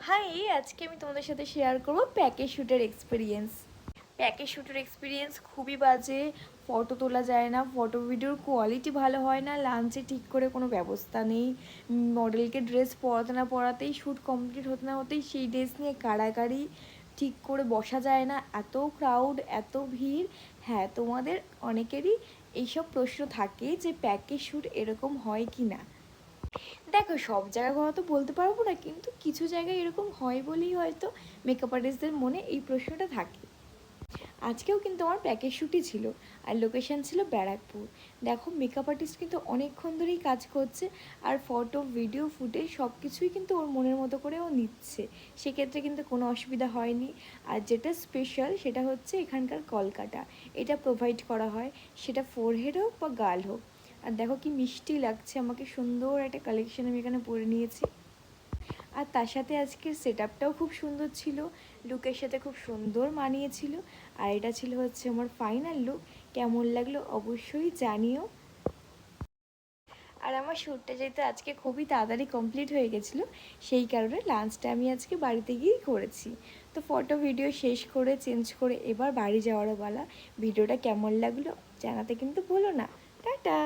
High, আজকে আমি তোমাদের সাথে শেয়ার করব প্যাকেজ শ্যুটের এক্সপিরিয়েন্স। প্যাকেজ শ্যুটের এক্সপিরিয়েন্স খুবই বাজে। ফটো তোলা যায় না, ফটো ভিডিওর কোয়ালিটি ভালো হয় না, লাঞ্চে ঠিক করে কোনো ব্যবস্থা নেই, মডেলকে ড্রেস পরাতে না পরাতেই শ্যুট কমপ্লিট হতে না হতেই সেই ড্রেস নিয়ে কাড়াকাড়ি, ঠিক করে বসা যায় না, এত ক্রাউড, এত ভিড়। হ্যাঁ, তোমাদের অনেকেরই এইসব প্রশ্ন থাকে যে প্যাকেজ শ্যুট এরকম হয় কি না। দেখো, সব জায়গার কথা তো বলতে পারবো না, কিন্তু কিছু জায়গায় এরকম হয় বলেই হয়তো মেকআপ আর্টিস্টদের মনে এই প্রশ্নটা থাকে। আজকেও কিন্তু আমার প্যাকেজ শ্যুটই ছিল, আর লোকেশান ছিল ব্যারাকপুর। দেখো, মেকআপ আর্টিস্ট কিন্তু অনেকক্ষণ ধরেই কাজ করছে, আর ফটো ভিডিও ফুটেজ সব কিছুই কিন্তু ওর মনের মতো করে ও নিচ্ছে। সেক্ষেত্রে কিন্তু কোনো অসুবিধা হয়নি। আর যেটা স্পেশাল সেটা হচ্ছে এখানকার কলকাটা, এটা প্রোভাইড করা হয়, সেটা ফোরহেড হোক বা গাল হোক। আর দেখো কি মিষ্টি লাগছে, আমাকে সুন্দর একটা কালেকশন আমি এখানে পরে নিয়েছি। আর তার সাথে আজকের সেট আপটাও খুব সুন্দর ছিল, লুকের সাথে খুব সুন্দর মানিয়েছিল। আর এটা ছিল হচ্ছে আমার ফাইনাল লুক। কেমন লাগলো অবশ্যই জানিও। আর আমার শ্যুটটা যেহেতু আজকে খুবই তাড়াতাড়ি কমপ্লিট হয়ে গেছিলো, সেই কারণে লাঞ্চটা আমি আজকে বাড়িতে গিয়েই করেছি। তো ফটো ভিডিও শেষ করে চেঞ্জ করে এবার বাড়ি যাওয়ারও বেলা। ভিডিওটা কেমন লাগলো জানাতে কিন্তু ভুলো না। টাটা।